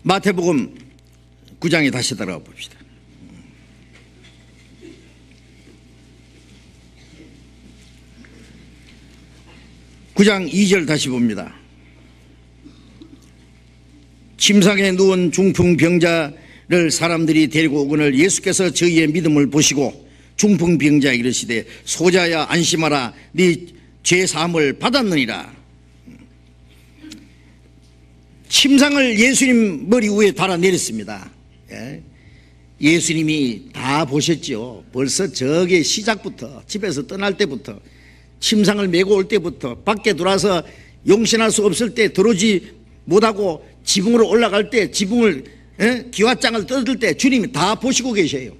마태복음 9장에 다시 들어가 봅시다. 9장 2절 다시 봅니다. 침상에 누운 중풍병자를 사람들이 데리고 오거늘 예수께서 저희의 믿음을 보시고 중풍병자에게 이르시되 소자야 안심하라 네 죄 사함을 받았느니라. 침상을 예수님 머리 위에 달아 내렸습니다. 예수님이 다 보셨죠. 벌써 저게 시작부터, 집에서 떠날 때부터, 침상을 메고 올 때부터, 밖에 들어와서 용신할 수 없을 때, 들어오지 못하고 지붕으로 올라갈 때, 지붕을 기와장을 뜯을 때 주님이 다 보시고 계셔요.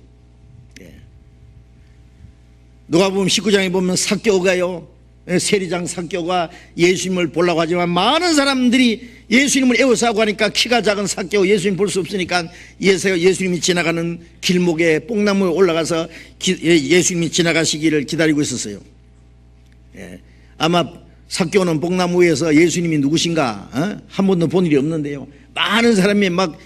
누가복음 19장에 보면 삭개오가요, 세리장 삭개오가 예수님을 보려고 하지만 많은 사람들이 예수님을 애워싸고 하니까 키가 작은 삭개오 예수님 볼 수 없으니까 예수님이 지나가는 길목에 뽕나무에 올라가서 예수님이 지나가시기를 기다리고 있었어요. 아마 삭개오는 뽕나무 위에서 예수님이 누구신가 한 번도 본 일이 없는데요. 많은 사람이 막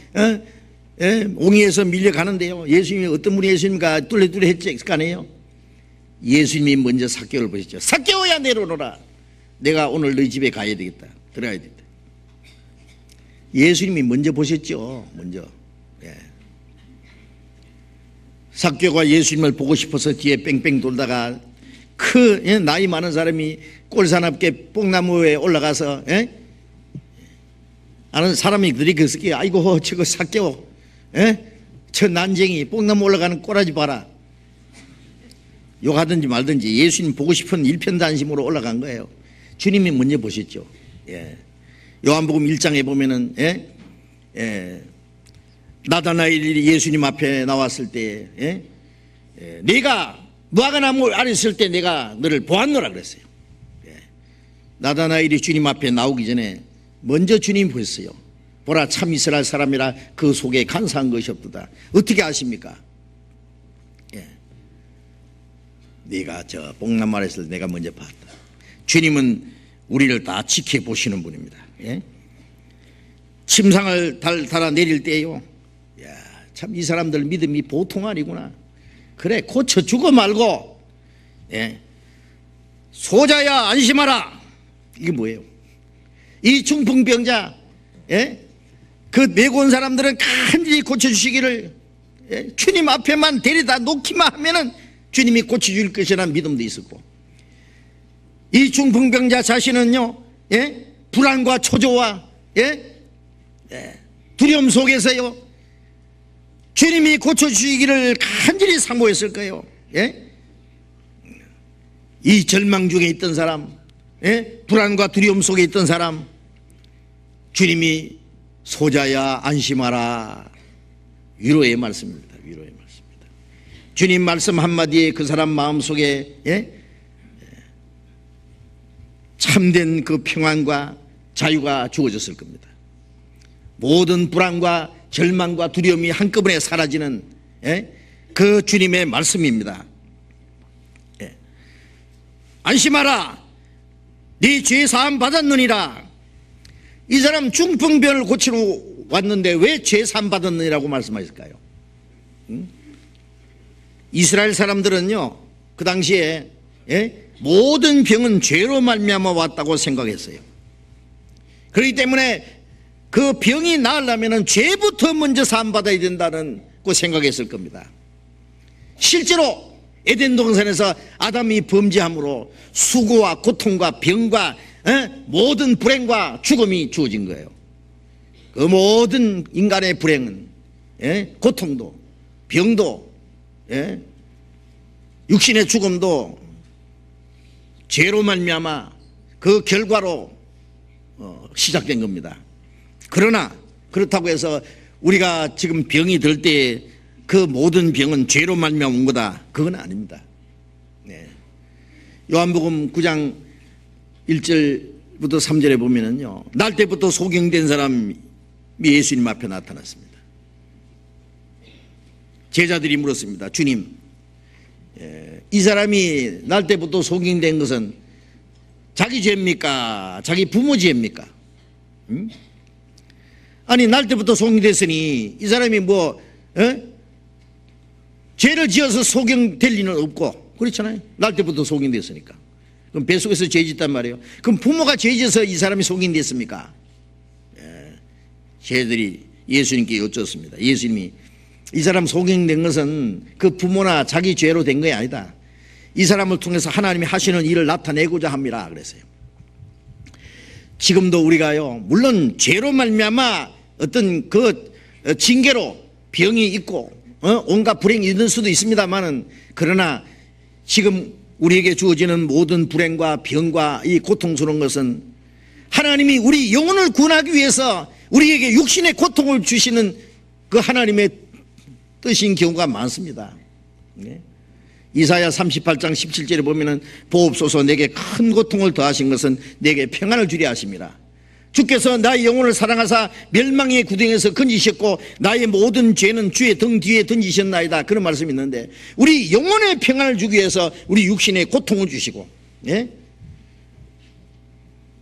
옹이에서 밀려가는데요. 예수님이 어떤 분이 예수님과 뚫레뚫레 했을 거 아니에요. 예수님이 먼저 삭개오를 보셨죠. 삭개오야 내려오너라. 내가 오늘 너희 집에 가야 되겠다. 들어가야 되겠다. 예수님이 먼저 보셨죠. 먼저. 삭개오가 예수님을 보고 싶어서 뒤에 뺑뺑 돌다가 나이 많은 사람이 꼴산 앞에 뽕나무에 올라가서 아는 사람들이 그랬을게요. 아이고 저거 삭개오 저 난쟁이 뽕나무 올라가는 꼬라지 봐라. 욕하든지 말든지 예수님 보고 싶은 일편단심으로 올라간 거예요. 주님이 먼저 보셨죠. 요한복음 1장에 보면은 나다나엘이 예수님 앞에 나왔을 때 네가 무화과나무 아래 있을 때 내가 너를 보았노라 그랬어요. 나다나엘이 주님 앞에 나오기 전에 먼저 주님이 보셨어요. 보라 참 이스라엘 사람이라 그 속에 간사한 것이 없도다. 어떻게 아십니까? 네가 저 뽕나무 아래 있을 때 내가 먼저 봤다. 주님은 우리를 다 지켜보시는 분입니다. 침상을 달아 내릴 때요, 참 이 사람들 믿음이 보통 아니구나. 그래 고쳐 주고 말고 소자야 안심하라. 이게 뭐예요? 이 중풍병자 그 메고 온 사람들은 간절히 고쳐주시기를 주님 앞에만 데려다 놓기만 하면은 주님이 고쳐줄 것이라는 믿음도 있었고, 이 중풍병자 자신은요 불안과 초조와 두려움 속에서요 주님이 고쳐주시기를 간절히 사모했을 거예요. 이 절망 중에 있던 사람, 불안과 두려움 속에 있던 사람, 주님이 소자야 안심하라. 위로의 말씀입니다. 위로의 말씀입니다. 주님 말씀 한마디에 그 사람 마음속에 참된 그 평안과 자유가 주어졌을 겁니다. 모든 불안과 절망과 두려움이 한꺼번에 사라지는 그 주님의 말씀입니다. 안심하라 네 죄 사함 받았느니라. 이 사람 중풍병을 고치러 왔는데 왜 죄 사함 받았느니라고 말씀하실까요? 이스라엘 사람들은요 그 당시에 모든 병은 죄로 말미암아 왔다고 생각했어요. 그렇기 때문에 그 병이 나으려면 죄부터 먼저 사함받아야 된다는 그 생각했을 겁니다. 실제로 에덴 동산에서 아담이 범죄함으로 수고와 고통과 병과 모든 불행과 죽음이 주어진 거예요. 그 모든 인간의 불행은 고통도 병도 육신의 죽음도 죄로 말미암아 그 결과로 시작된 겁니다. 그러나 그렇다고 해서 우리가 지금 병이 들 때 그 모든 병은 죄로 말미암아 온 거다, 그건 아닙니다. 요한복음 9장 1절부터 3절에 보면은요 날 때부터 소경된 사람이 예수님 앞에 나타났습니다. 제자들이 물었습니다. 주님, 이 사람이 날 때부터 소경된 것은 자기 죄입니까? 자기 부모 죄입니까? 아니 날 때부터 속이 됐으니 이 사람이 뭐 죄를 지어서 소경될 리는 없고 그렇잖아요. 날 때부터 속이 됐으니까. 그럼 뱃속에서 죄 짓단 말이에요. 그럼 부모가 죄 지어서 이 사람이 속이 됐습니까? 죄들이 예수님께 여쭙습니다. 예수님이 이 사람 소경된 것은 그 부모나 자기 죄로 된 것이 아니다. 이 사람을 통해서 하나님이 하시는 일을 나타내고자 합니다. 그랬어요. 지금도 우리가요, 물론 죄로 말미암아 어떤 그 징계로 병이 있고 온갖 불행이 있는 수도 있습니다만은, 그러나 지금 우리에게 주어지는 모든 불행과 병과 이 고통스러운 것은 하나님이 우리 영혼을 구원하기 위해서 우리에게 육신의 고통을 주시는 그 하나님의 뜻인 경우가 많습니다. 이사야 38장 17절에 보면은 보옵소서 내게 큰 고통을 더하신 것은 내게 평안을 주려 하심이라. 주께서 나의 영혼을 사랑하사 멸망의 구덩이에서 건지셨고 나의 모든 죄는 주의 등 뒤에 던지셨나이다. 그런 말씀이 있는데, 우리 영혼의 평안을 주기 위해서 우리 육신의 고통을 주시고,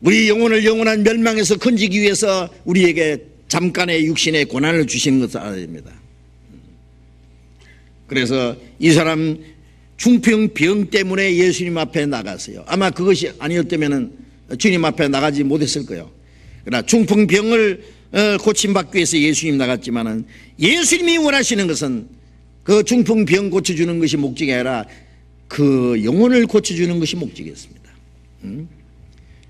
우리 영혼을 영원한 멸망에서 건지기 위해서 우리에게 잠깐의 육신의 고난을 주시는 것을 알아야 됩니다. 그래서 이 사람 중풍병 때문에 예수님 앞에 나갔어요. 아마 그것이 아니었다면 주님 앞에 나가지 못했을 거예요. 그러나 중풍병을 고침받기 위해서 예수님 나갔지만은, 예수님이 원하시는 것은 그 중풍병 고쳐주는 것이 목적이 아니라 그 영혼을 고쳐주는 것이 목적이었습니다.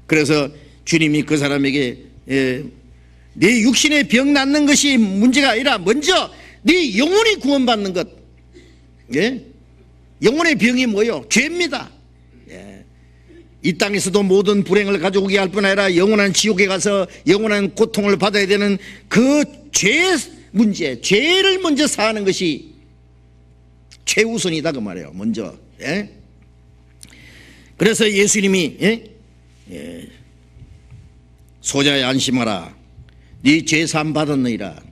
그래서 주님이 그 사람에게 네 육신의 병 낫는 것이 문제가 아니라 먼저 네 영혼이 구원받는 것. 영혼의 병이 뭐예요? 죄입니다. 이 땅에서도 모든 불행을 가져오게 할 뿐 아니라 영원한 지옥에 가서 영원한 고통을 받아야 되는 그 죄 문제, 죄를 먼저 사하는 것이 최우선이다 그 말이에요. 먼저. 그래서 예수님이 소자야 안심하라, 네 죄 사함 받았느니라.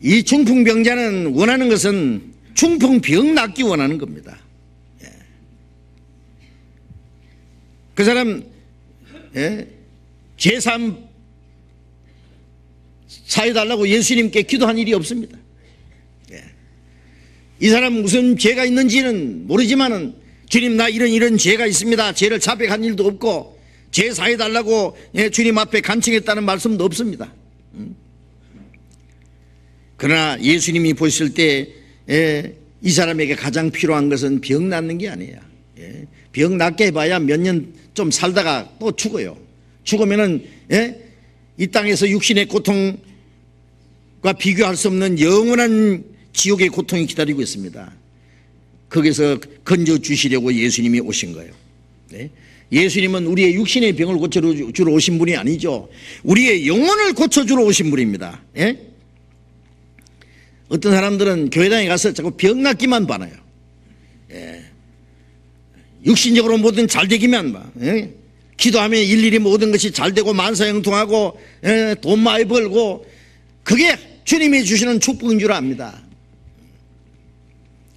이 중풍병자는 원하는 것은 중풍병 낫기 원하는 겁니다. 그 사람 죄사함 사해달라고 예수님께 기도한 일이 없습니다. 이 사람 무슨 죄가 있는지는 모르지만은 주님 나 이런 죄가 있습니다. 죄를 자백한 일도 없고 죄 사해달라고 주님 앞에 간청했다는 말씀도 없습니다. 그러나 예수님이 보실 때 이 사람에게 가장 필요한 것은 병 낫는 게 아니에요. 병 낫게 해봐야 몇 년 좀 살다가 또 죽어요. 죽으면은 이 땅에서 육신의 고통과 비교할 수 없는 영원한 지옥의 고통이 기다리고 있습니다. 거기서 건져주시려고 예수님이 오신 거예요. 예수님은 우리의 육신의 병을 고쳐주러 오신 분이 아니죠. 우리의 영혼을 고쳐주러 오신 분입니다. 어떤 사람들은 교회당에 가서 자꾸 병 낫기만 바라요. 육신적으로 뭐든 잘 되기만 봐. 기도하면 일일이 모든 것이 잘 되고 만사형통하고 돈 많이 벌고, 그게 주님이 주시는 축복인 줄 압니다.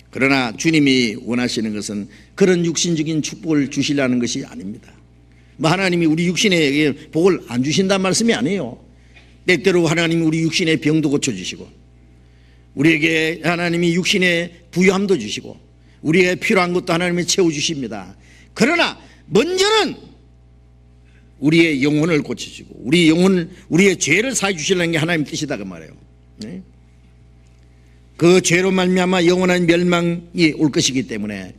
그러나 주님이 원하시는 것은 그런 육신적인 축복을 주시려는 것이 아닙니다. 뭐 하나님이 우리 육신에 복을 안 주신다는 말씀이 아니에요. 때때로 하나님이 우리 육신의 병도 고쳐주시고, 우리에게 하나님이 육신의 부유함도 주시고, 우리에게 필요한 것도 하나님이 채워주십니다. 그러나 먼저는 우리의 영혼을 고쳐주고 우리의 죄를 사해 주시려는 게 하나님 뜻이다 그 말이에요. 그 죄로 말미암아 영원한 멸망이 올 것이기 때문에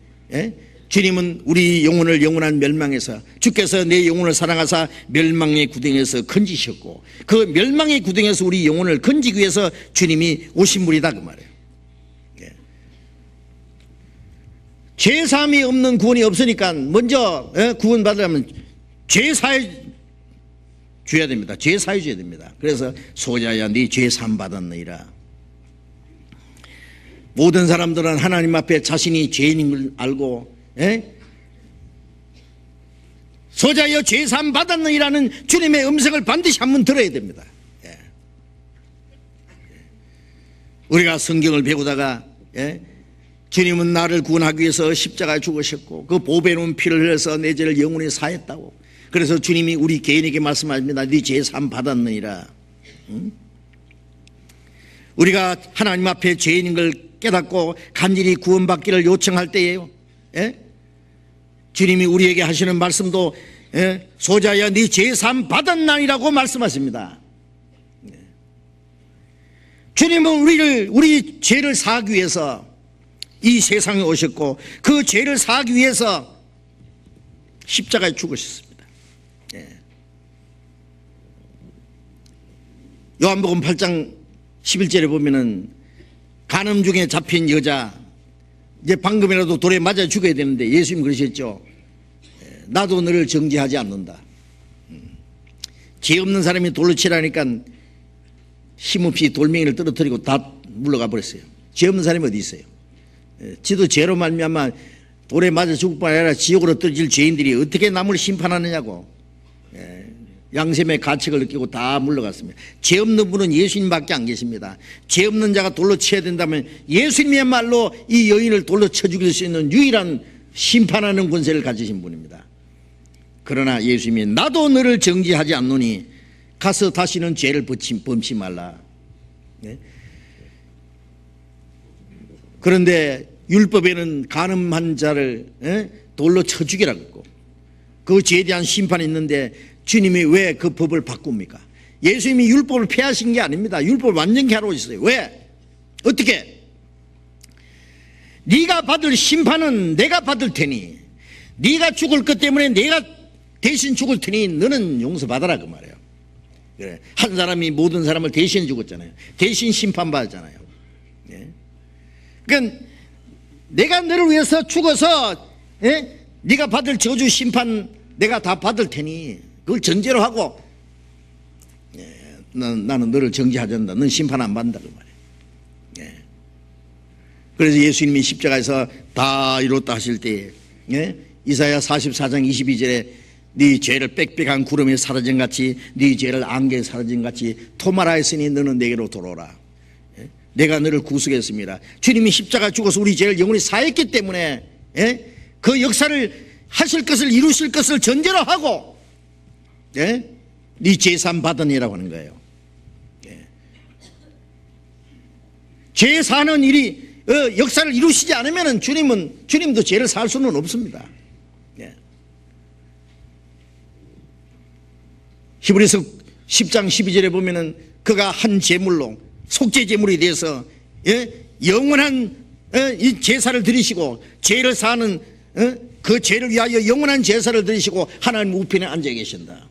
주님은 우리 영혼을 영원한 멸망에서, 주께서 내 영혼을 사랑하사 멸망의 구덩이에서 건지셨고 그 멸망의 구덩이에서 우리 영혼을 건지기 위해서 주님이 오신 분이다 그 말이에요. 죄사함이 없는 구원이 없으니까 먼저 구원받으려면 죄사해 줘야 됩니다. 죄사해 줘야 됩니다. 그래서 소자야 네 죄사함 받았느니라. 모든 사람들은 하나님 앞에 자신이 죄인인 걸 알고 소자여 죄사함 받았느니라는 주님의 음성을 반드시 한번 들어야 됩니다. 우리가 성경을 배우다가 주님은 나를 구원하기 위해서 십자가에 죽으셨고 그 보배로운 피를 흘려서 내 죄를 영원히 사했다고, 그래서 주님이 우리 개인에게 말씀하십니다. 네 죄 사함 받았느니라. 우리가 하나님 앞에 죄인인 걸 깨닫고 간절히 구원받기를 요청할 때예요. 예? 주님이 우리에게 하시는 말씀도 소자야 네 죄 사함 받았나니라고 말씀하십니다. 주님은 우리 죄를 사하기 위해서 이 세상에 오셨고 그 죄를 사하기 위해서 십자가에 죽으셨습니다. 요한복음 8장 11절에 보면은 간음 중에 잡힌 여자, 이제 방금이라도 돌에 맞아 죽어야 되는데 예수님 그러셨죠. 나도 너를 정죄하지 않는다. 죄 없는 사람이 돌로 치라니까 힘없이 돌멩이를 떨어뜨리고 다 물러가 버렸어요. 죄 없는 사람이 어디 있어요? 지도 죄로 말미암아 돌에 맞아 죽을 뿐 아니라 지옥으로 떨어질 죄인들이 어떻게 남을 심판하느냐고. 양심의 가책을 느끼고 다 물러갔습니다. 죄 없는 분은 예수님밖에 안 계십니다. 죄 없는 자가 돌로 쳐야 된다면 예수님이야말로 이 여인을 돌로 쳐 죽일 수 있는 유일한 심판하는 권세를 가지신 분입니다. 그러나 예수님이 나도 너를 정죄하지 않노니 가서 다시는 죄를 범치 말라. 그런데 율법에는 간음한 자를 돌로 쳐 죽이라고 했고 그 죄에 대한 심판이 있는데 주님이 왜 그 법을 바꿉니까? 예수님이 율법을 폐하신 게 아닙니다. 율법을 완전히 하러 오셨어요. 왜? 어떻게? 네가 받을 심판은 내가 받을 테니 네가 죽을 것 때문에 내가 대신 죽을 테니 너는 용서받아라 그 말이에요. 그래. 한 사람이 모든 사람을 대신 죽었잖아요. 대신 심판받았잖아요. 그러니까 내가 너를 위해서 죽어서 네가 받을 저주 심판 내가 다 받을 테니 그걸 전제로 하고 나는 너를 정죄하지 않는다. 넌 심판 안 받는다 그 말이에요. 그래서 예수님이 십자가에서 다 이뤘다 하실 때 이사야 44장 22절에 네 죄를 빽빽한 구름에 사라진 같이 네 죄를 안개에 사라진 같이 토마라했으니 너는 내게로 돌아오라. 내가 너를 구속했습니다. 주님이 십자가 죽어서 우리 죄를 영원히 사했기 때문에 그 역사를 하실 것을 이루실 것을 전제로 하고 네 죄사함 받으니라고 하는 거예요. 죄 사는 일이 역사를 이루시지 않으면 주님도 죄를 살 수는 없습니다. 히브리서 10장 12절에 보면은 그가 한 제물로 속죄 제물이 돼서 영원한 이 제사를 드리시고 죄를 사는 그 죄를 위하여 영원한 제사를 드리시고 하나님 우편에 앉아 계신다.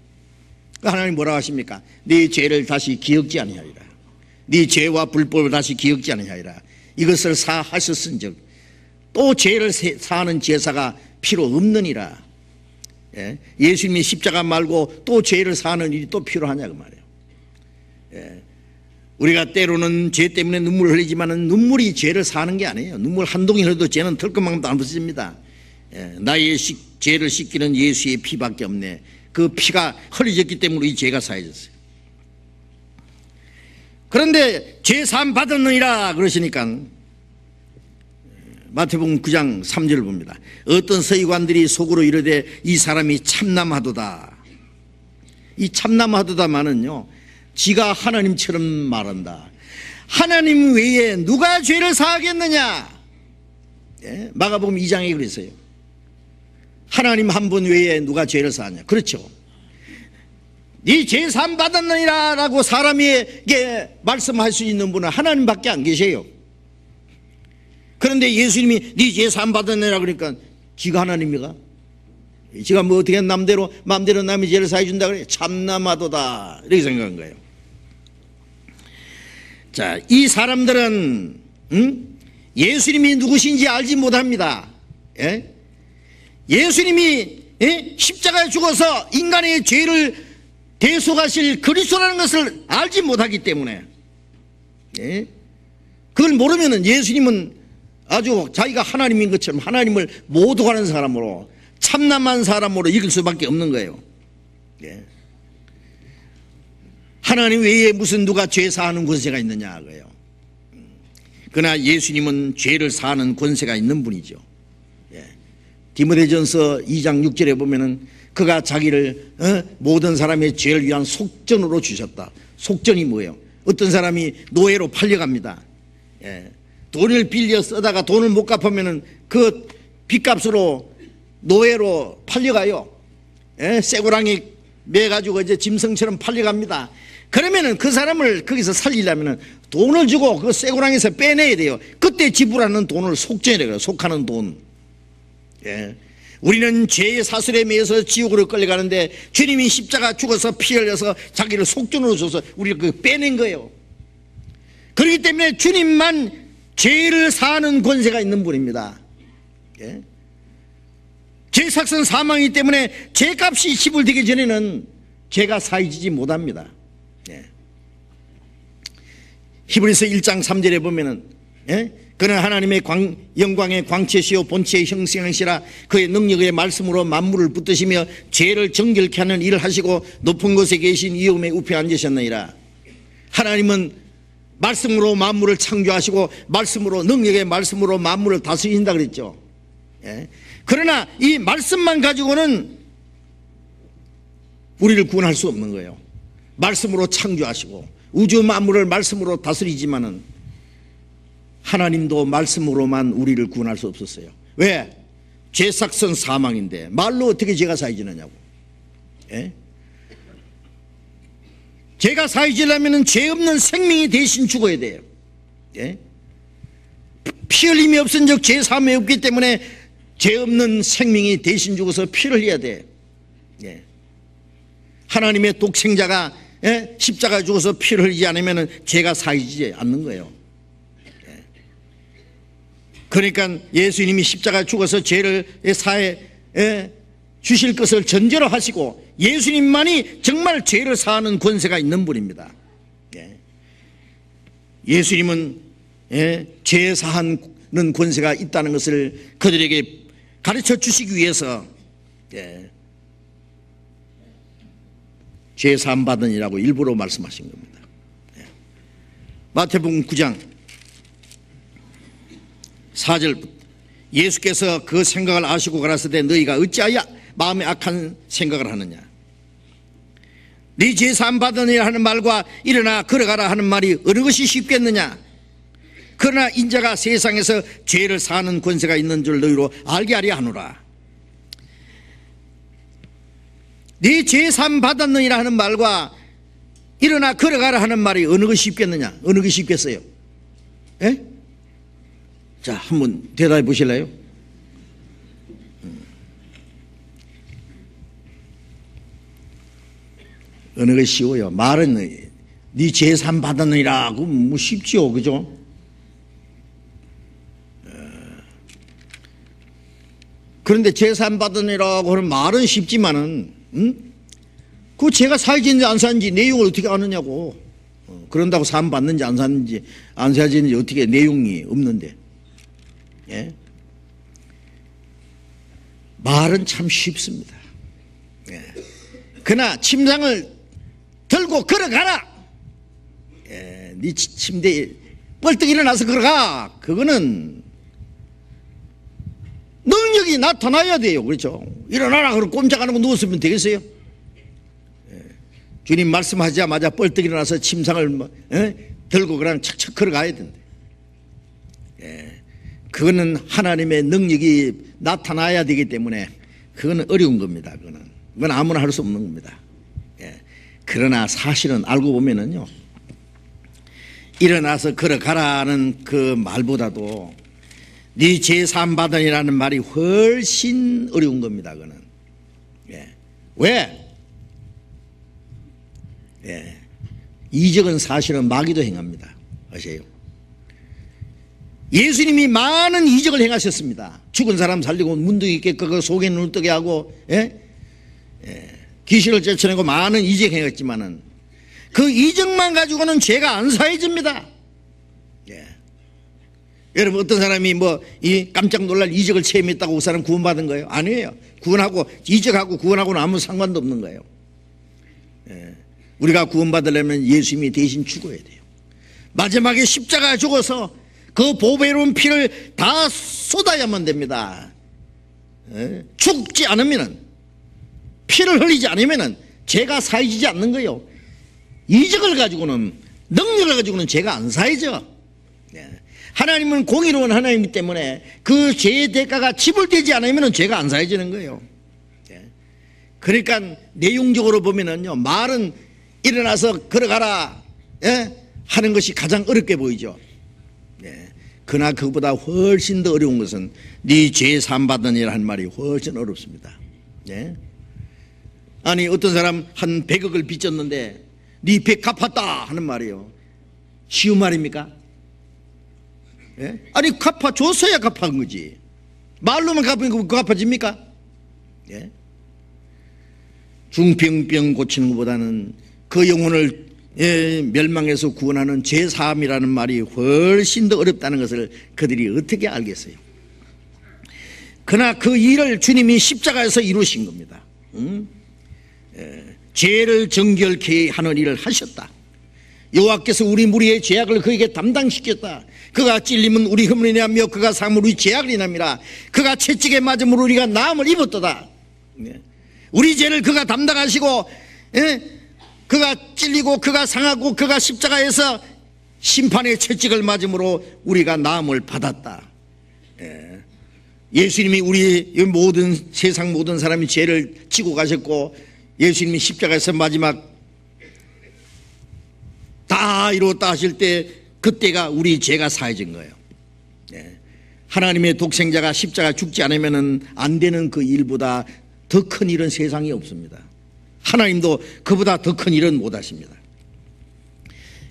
하나님 뭐라고 하십니까? 네 죄를 다시 기억지 아니하리라. 네 죄와 불법을 다시 기억지 아니하리라. 이것을 사하셨은즉 또 죄를 사하는 제사가 필요 없느니라. 예수님이 십자가 말고 또 죄를 사하는 일이 또 필요하냐 그 말이에요. 우리가 때로는 죄 때문에 눈물을 흘리지만 눈물이 죄를 사는 게 아니에요. 눈물 한 동이 흘려도 죄는 털끝만큼도 안 벗어집니다. 나의 죄를 씻기는 예수의 피밖에 없네. 그 피가 흘려졌기 때문에 이 죄가 사해졌어요. 그런데 죄 사함 받았느니라 그러시니까 마태복음 9장 3절을 봅니다. 어떤 서기관들이 속으로 이르되 이 사람이 참남하도다. 이 참남하도다만은요 지가 하나님처럼 말한다. 하나님 외에 누가 죄를 사하겠느냐. 마가복음 2장에 그랬어요. 하나님 한 분 외에 누가 죄를 사하냐. 그렇죠. 네 죄 사함 받았느니라 라고 사람에게 말씀할 수 있는 분은 하나님밖에 안 계세요. 그런데 예수님이 네 죄 사함 받았느니라 그러니까 지가 하나님이가? 지가 뭐 어떻게 마음대로 남의 죄를 사해 준다 그래? 참남하도다 이렇게 생각한 거예요. 자, 이 사람들은 예수님이 누구신지 알지 못합니다. 예수님이 십자가에 죽어서 인간의 죄를 대속하실 그리스도라는 것을 알지 못하기 때문에 그걸 모르면 예수님은 아주 자기가 하나님인 것처럼 하나님을 모독하는 사람으로 참남한 사람으로 이길 수밖에 없는 거예요. 하나님 외에 무슨 누가 죄 사하는 권세가 있느냐 그래요. 그러나 예수님은 죄를 사하는 권세가 있는 분이죠. 디모데전서 2장 6절에 보면은 그가 자기를 모든 사람의 죄를 위한 속전으로 주셨다. 속전이 뭐예요? 어떤 사람이 노예로 팔려갑니다. 돈을 빌려 쓰다가 돈을 못 갚으면은 그 빚값으로 노예로 팔려가요. 쇠고랑이 매가지고 이제 짐승처럼 팔려갑니다. 그러면은 그 사람을 거기서 살리려면은 돈을 주고 그 쇠고랑에서 빼내야 돼요. 그때 지불하는 돈을 속전이라고 해요. 속하는 돈. 우리는 죄의 사슬에 매여서 지옥으로 끌려가는데 주님이 십자가 죽어서 피 흘려서 자기를 속전으로 줘서 우리를 그 빼낸 거예요. 그렇기 때문에 주님만 죄를 사하는 권세가 있는 분입니다. 죄삭선 사망이기 때문에 죄값이 지불되기 전에는 죄가 사해지지 못합니다. 히브리서 1장 3절에 보면은 그는 하나님의 영광의 광채시요 본체의 형상이시라 그의 능력의 말씀으로 만물을 붙드시며 죄를 정결케 하는 일을 하시고 높은 곳에 계신 이음의 우편에 앉으셨느니라. 하나님은 말씀으로 만물을 창조하시고 말씀으로 능력의 말씀으로 만물을 다스리신다 그랬죠. 그러나 이 말씀만 가지고는 우리를 구원할 수 없는 거예요. 말씀으로 창조하시고 우주 만물을 말씀으로 다스리지만은 하나님도 말씀으로만 우리를 구원할 수 없었어요. 왜? 죄삭선 사망인데 말로 어떻게 죄가 사해지느냐고. 죄가 사해지려면 죄 없는 생명이 대신 죽어야 돼요. 피 흘림이 없은 적 죄 사함이 없기 때문에 죄 없는 생명이 대신 죽어서 피를 흘려야 돼. 하나님의 독생자가 십자가에 죽어서 피를 흘리지 않으면 죄가 사해지지 않는 거예요. 그러니까 예수님이 십자가에 죽어서 죄를 사해 주실 것을 전제로 하시고 예수님만이 정말 죄를 사하는 권세가 있는 분입니다. 예수님은 죄 사하는 권세가 있다는 것을 그들에게 가르쳐 주시기 위해서 죄 사함 받으니라고 일부러 말씀하신 겁니다. 마태복음 9장 4절 예수께서 그 생각을 아시고 가라사대 너희가 어찌하여 마음에 악한 생각을 하느냐. 네 죄 사함 받으니라 하는 말과 일어나 걸어가라 하는 말이 어느 것이 쉽겠느냐. 그러나 인자가 세상에서 죄를 사하는 권세가 있는 줄 너희로 알게 하려 하노라. 네 죄 사함 받았느니라 하는 말과 일어나 걸어가라 하는 말이 어느 것이 쉽겠느냐. 어느 것이 쉽겠어요? 자, 한번 대답해 보실래요? 어느 것이 쉬워요? 말은 네 죄 사함 받았느니라고 뭐 쉽죠, 그죠? 그런데 죄 사함 받았느니라고 하는 말은 쉽지만은 그 죄가 사해지는지 안 사해지는지 내용을 어떻게 아느냐고. 그런다고 사함 받는지 안 사는지 안 사해지는지 어떻게 내용이 없는데. 말은 참 쉽습니다. 그러나 침상을 들고 걸어가라. 네 침대에 벌떡 일어나서 걸어가. 그거는 능력이 나타나야 돼요. 그렇죠? 일어나라 그러고 꼼짝 안 하고 누웠으면 되겠어요? 주님 말씀하자마자 벌떡 일어나서 침상을 들고 그냥 척척 걸어가야 된다. 그거는 하나님의 능력이 나타나야 되기 때문에 그거는 어려운 겁니다. 그건 아무나 할 수 없는 겁니다. 그러나 사실은 알고 보면은요, 일어나서 걸어가라는 그 말보다도 네 죄 사함 받으니라는 말이 훨씬 어려운 겁니다. 그거는. 왜? 이적은 사실은 마귀도 행합니다. 아세요? 예수님이 많은 이적을 행하셨습니다. 죽은 사람 살리고 문둥이 깨끗하고 속에 눈을 뜨게 하고 귀신을 쫓아내고 많은 이적 행했지만은 그 이적만 가지고는 죄가 안 사해집니다. 여러분 어떤 사람이 뭐 이 깜짝 놀랄 이적을 체험했다고 그 사람 구원받은 거예요? 아니에요. 구원하고 이적하고 구원하고는 아무 상관도 없는 거예요. 우리가 구원받으려면 예수님이 대신 죽어야 돼요. 마지막에 십자가에 죽어서 그 보배로운 피를 다 쏟아야만 됩니다. 죽지 않으면 피를 흘리지 않으면은 죄가 사해지지 않는 거예요. 이적을 가지고는, 능력을 가지고는 죄가 안 사해져. 하나님은 공의로운 하나님이기 때문에 그 죄의 대가가 지불되지 않으면 죄가 안 사해지는 거예요. 그러니까 내용적으로 보면은요, 말은 일어나서 걸어가라 하는 것이 가장 어렵게 보이죠. 그러나 그보다 훨씬 더 어려운 것은 네 죄 사함 받으니라 한 말이 훨씬 어렵습니다. 아니 어떤 사람 한 100억을 빚졌는데 네 100 갚았다 하는 말이에요. 쉬운 말입니까? 아니 갚아줬어야 갚은 거지. 말로만 갚으면 갚아집니까? 중병병 고치는 것보다는 그 영혼을 멸망해서 구원하는 죄사함이라는 말이 훨씬 더 어렵다는 것을 그들이 어떻게 알겠어요? 그러나 그 일을 주님이 십자가에서 이루신 겁니다. 죄를 정결케 하는 일을 하셨다. 여호와께서 우리 무리의 죄악을 그에게 담당시켰다. 그가 찔림은 우리 흠을 인하며 그가 상함은 우리 죄악을 인함이라. 그가 채찍에 맞음으로 우리가 나음을 입었도다. 우리 죄를 그가 담당하시고 그가 찔리고 그가 상하고 그가 십자가에서 심판의 채찍을 맞음으로 우리가 나음을 받았다. 예수님이 우리 모든 세상 모든 사람이 죄를 지고 가셨고 예수님이 십자가에서 마지막 다 이루었다 하실 때 그때가 우리 죄가 사해진 거예요. 하나님의 독생자가 십자가 죽지 않으면 안 되는 그 일보다 더 큰 일은 세상에 없습니다. 하나님도 그보다 더 큰 일은 못 하십니다.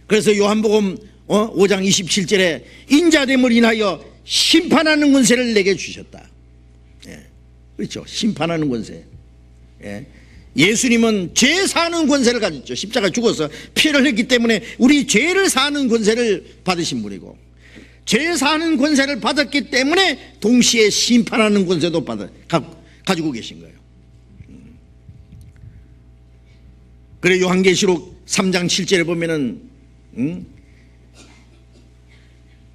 그래서 요한복음 5장 27절에 인자됨을 인하여 심판하는 권세를 내게 주셨다. 그렇죠. 심판하는 권세. 예수님은 죄 사는 권세를 가졌죠. 십자가 죽어서 피를 흘렸기 때문에 우리 죄를 사는 권세를 받으신 분이고, 죄 사는 권세를 받았기 때문에 동시에 심판하는 권세도 가지고 계신 거예요. 그래 요한계시록 3장 7절에 보면은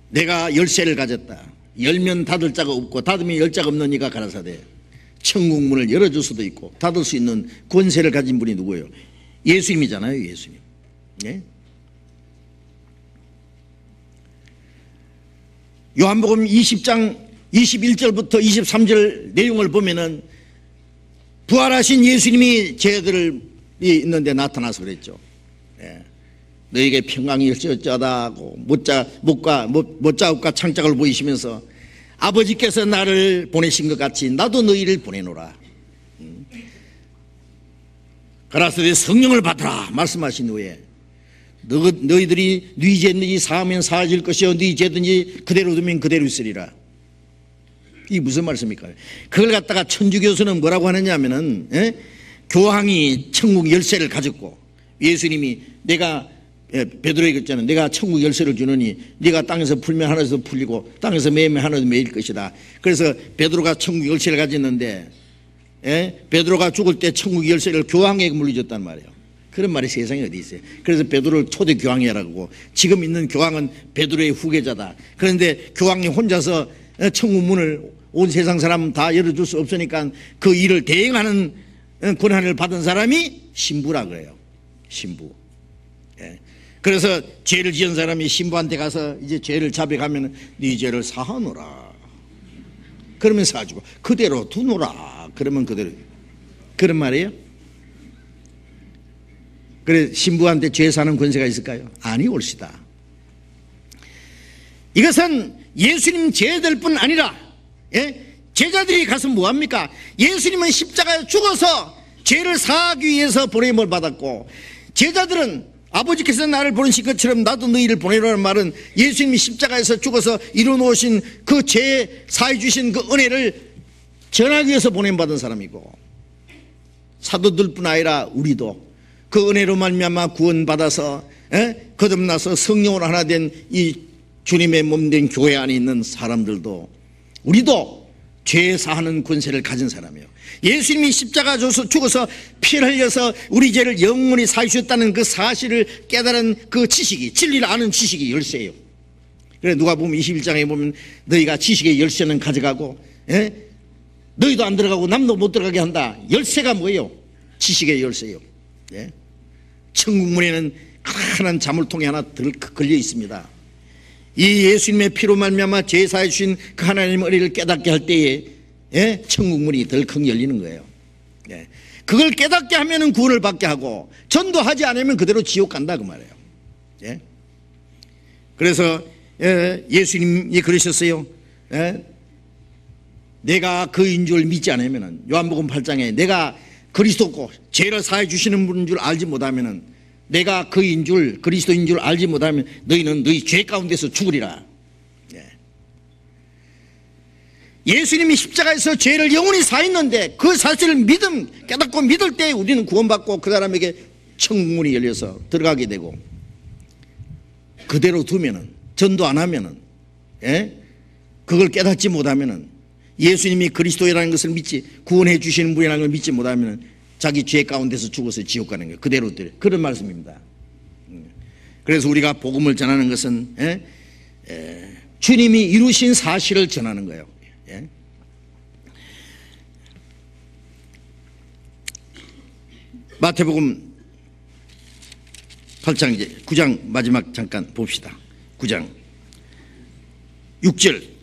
내가 열쇠를 가졌다. 열면 닫을 자가 없고 닫으면 열 자가 없는 이가 가라사대 천국 문을 열어줄 수도 있고 닫을 수 있는 권세를 가진 분이 누구예요? 예수님이잖아요. 예수님. 요한복음 20장 21절부터 23절 내용을 보면은 부활하신 예수님이 저희들이 있는데 나타나서 그랬죠. 너에게 평강이 일시어쩌다고 못자국과 창작을 보이시면서 아버지께서 나를 보내신 것 같이 나도 너희를 보내노라. 가라사대 성령을 받으라 말씀하신 후에 너희들이 네 죄든지 사하면 사해질 것이요 네 죄든지 그대로 두면 그대로 있으리라. 이게 무슨 말씀입니까? 그걸 갖다가 천주교수는 뭐라고 하느냐 하면은 교황이 천국 열쇠를 가졌고 예수님이 내가 베드로에게 했잖아요. 내가 천국 열쇠를 주느니 네가 땅에서 풀면 하늘에서 풀리고 땅에서 매면 하늘에서 매일 것이다. 그래서 베드로가 천국 열쇠를 가졌는데 베드로가 죽을 때 천국 열쇠를 교황에게 물려줬단 말이에요. 그런 말이 세상에 어디 있어요. 그래서 베드로를 초대 교황이라고 하고 지금 있는 교황은 베드로의 후계자다. 그런데 교황이 혼자서 천국 문을 온 세상 사람 다 열어줄 수 없으니까 그 일을 대행하는 권한을 받은 사람이 신부라 그래요. 신부. 그래서 죄를 지은 사람이 신부한테 가서 이제 죄를 자백하면 네 죄를 사하노라. 그러면 사주고 그대로 두노라. 그러면 그대로. 그런 말이에요. 그래 신부한테 죄 사는 권세가 있을까요? 아니 옳시다. 이것은 예수님 제자들 뿐 아니라 제자들이 가서 뭐합니까? 예수님은 십자가에 죽어서 죄를 사하기 위해서 보냄을 받았고 제자들은 아버지께서 나를 보내신 것처럼 나도 너희를 보내라는 말은 예수님이 십자가에서 죽어서 이루어놓으신 그 죄 사해 주신 그 은혜를 전하기 위해서 보냄받은 사람이고 사도들뿐 아니라 우리도 그 은혜로 말미암아 구원받아서 거듭나서 성령으로 하나 된 이 주님의 몸된 교회 안에 있는 사람들도 우리도 죄 사하는 권세를 가진 사람이에요. 예수님이 십자가 죽어서 피를 흘려서 우리 죄를 영원히 사해 주셨다는 그 사실을 깨달은 그 지식이 진리를 아는 지식이 열쇠예요. 그래 누가복음 21장에 보면 너희가 지식의 열쇠는 가져가고 너희도 안 들어가고 남도 못 들어가게 한다. 열쇠가 뭐예요? 지식의 열쇠요. 예? 천국 문에는 큰한 자물통이 하나 걸려 있습니다. 이 예수님의 피로 말미암아 제사해 주신 그 하나님의 의를 깨닫게 할 때에, 예? 천국 문이 덜컥 열리는 거예요. 예. 그걸 깨닫게 하면은 구원을 받게 하고, 전도하지 않으면 그대로 지옥 간다 그 말이에요. 예? 그래서 예수님이 그러셨어요. 예? 내가 그인 줄 믿지 않으면은, 요한복음 8장에 내가 그리스도고 죄를 사해 주시는 분인 줄 알지 못하면은, 내가 그인 줄, 그리스도인 줄 알지 못하면 너희는 너희 죄 가운데서 죽으리라. 예. 예수님이 십자가에서 죄를 영원히 사했는데 그 사실을 깨닫고 믿을 때 우리는 구원받고 그 사람에게 천국문이 열려서 들어가게 되고, 그대로 두면은, 전도 안 하면은, 예? 그걸 깨닫지 못하면은, 예수님이 그리스도라는 것을 구원해 주시는 분이라는 걸 믿지 못하면은 자기 죄 가운데서 죽어서 지옥 가는 거예요. 그대로 그런 말씀입니다. 그래서 우리가 복음을 전하는 것은, 주님이 이루신 사실을 전하는 거예요. 예? 마태복음 8장 이제 9장 마지막 잠깐 봅시다. 9장 6절.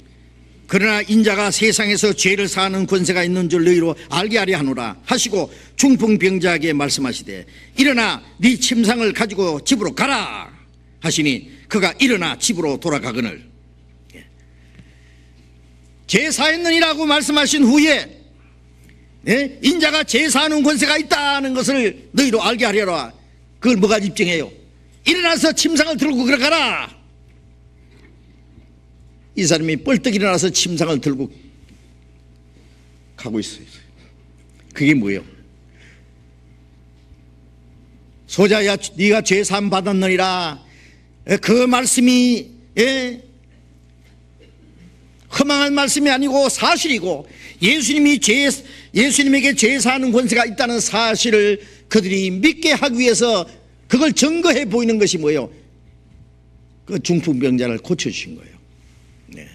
그러나 인자가 세상에서 죄를 사하는 권세가 있는 줄 너희로 알게 하려 하노라 하시고 중풍병자에게 말씀하시되 일어나 네 침상을 가지고 집으로 가라 하시니 그가 일어나 집으로 돌아가거늘. 죄 사했느니라고 말씀하신 후에, 예? 인자가 죄 사하는 권세가 있다는 것을 너희로 알게 하려라. 그걸 뭐가 입증해요? 일어나서 침상을 들고 걸어가라. 이 사람이 뻘떡 일어나서 침상을 들고 가고 있어요. 그게 뭐예요? 소자야 네가 죄 사함 받았느니라. 그 말씀이, 예? 허망한 말씀이 아니고 사실이고, 예수님에게 죄 사하는 권세가 있다는 사실을 그들이 믿게 하기 위해서 그걸 증거해 보이는 것이 뭐예요? 그 중풍병자를 고쳐주신 거예요. 네.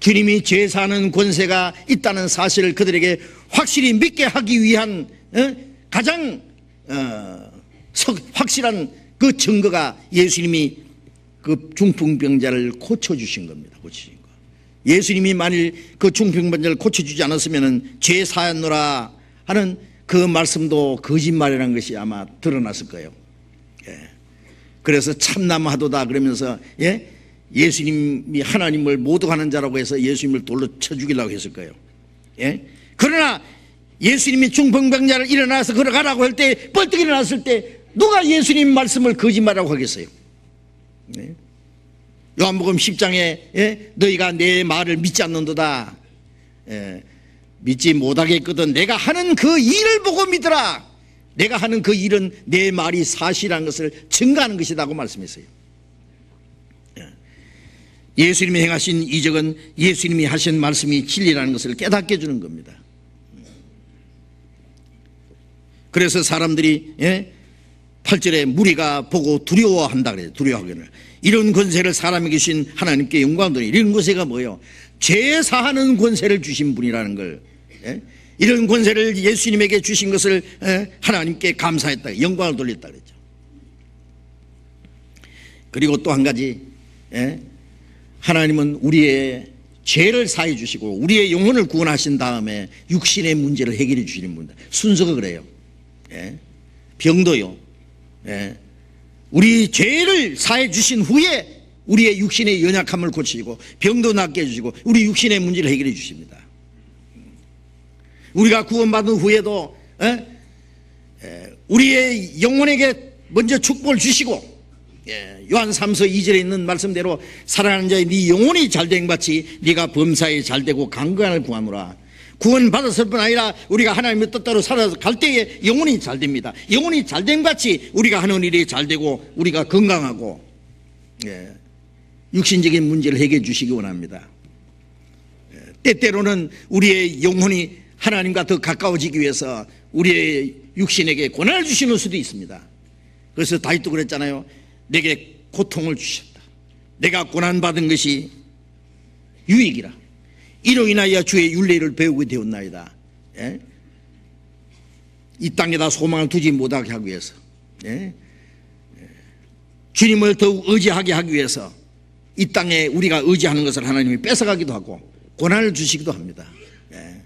주님이 죄 사는 권세가 있다는 사실을 그들에게 확실히 믿게 하기 위한 가장 확실한 그 증거가 예수님이 그 중풍병자를 고쳐주신 겁니다. 고치신 거. 예수님이 만일 그 중풍병자를 고쳐주지 않았으면 죄 사였노라 하는 그 말씀도 거짓말이라는 것이 아마 드러났을 거예요. 예. 그래서 참남하도다 그러면서, 예? 예수님이 하나님을 모독하는 자라고 해서 예수님을 돌로 쳐 죽이려고 했을 거예요. 예? 그러나 예수님이 중풍병자를 일어나서 걸어가라고 할 때, 뻘떡 일어났을 때 누가 예수님 말씀을 거짓말이라고 하겠어요? 네. 요한복음 10장에, 예? 너희가 내 말을 믿지 않는도다. 예. 믿지 못하겠거든 내가 하는 그 일을 보고 믿으라. 내가 하는 그 일은 내 말이 사실이라는 것을 증거하는 것이라고 말씀했어요. 예수님이 행하신 이적은 예수님이 하신 말씀이 진리라는 것을 깨닫게 해주는 겁니다. 그래서 사람들이, 예? 8절에 무리가 보고 두려워한다 그래요. 두려워하기를. 이런 권세를 사람에게 주신 하나님께 영광 돌리. 이런 권세가 뭐예요? 죄 사하는 권세를 주신 분이라는 걸, 예? 이런 권세를 예수님에게 주신 것을, 예? 하나님께 감사했다, 영광을 돌렸다 그랬죠. 그리고 또 한 가지, 예? 하나님은 우리의 죄를 사해 주시고 우리의 영혼을 구원하신 다음에 육신의 문제를 해결해 주시는 분입니다. 순서가 그래요. 예? 병도요. 예. 우리 죄를 사해 주신 후에 우리의 육신의 연약함을 고치시고 병도 낫게 해주시고 우리 육신의 문제를 해결해 주십니다. 우리가 구원받은 후에도, 예? 우리의 영혼에게 먼저 축복을 주시고, 예, 요한 3서 2절에 있는 말씀대로 사랑하는 자의 네 영혼이 잘된 같이 네가 범사에 잘되고 강건함을 구하노라. 구원 받았을 뿐 아니라 우리가 하나님의 뜻대로 살아서 갈 때에 영혼이 잘됩니다. 영혼이 잘된 같이 우리가 하는 일이 잘되고 우리가 건강하고, 예, 육신적인 문제를 해결해 주시기 원합니다. 예, 때때로는 우리의 영혼이 하나님과 더 가까워지기 위해서 우리의 육신에게 고난을 주시는 수도 있습니다. 그래서 다윗도 그랬잖아요. 내게 고통을 주셨다. 내가 고난받은 것이 유익이라. 이로 인하여 주의 율례를 배우게 되었나이다. 예? 이 땅에다 소망을 두지 못하게 하기 위해서, 예? 주님을 더욱 의지하게 하기 위해서 이 땅에 우리가 의지하는 것을 하나님이 뺏어가기도 하고 고난을 주시기도 합니다. 예.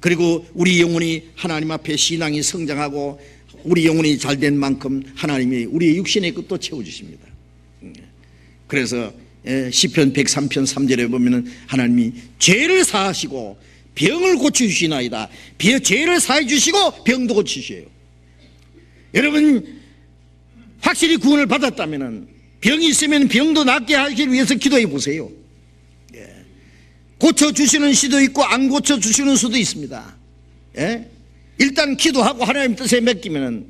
그리고 우리 영혼이 하나님 앞에 신앙이 성장하고 우리 영혼이 잘된 만큼 하나님이 우리의 육신의 끝도 채워주십니다. 그래서 시편 103편 3절에 보면은 하나님이 죄를 사하시고 병을 고쳐주시나이다. 죄를 사해 주시고 병도 고치셔요. 여러분 확실히 구원을 받았다면 병이 있으면 병도 낫게 하기 위해서 기도해 보세요. 고쳐주시는 수도 있고 안 고쳐주시는 수도 있습니다. 일단 기도하고 하나님 뜻에 맡기면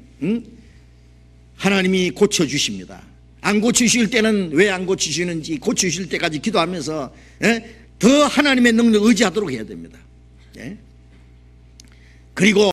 하나님이 고쳐주십니다. 안 고치실 때는 왜 안 고치시는지 고치실 때까지 기도하면서 더 하나님의 능력 의지하도록 해야 됩니다. 그리고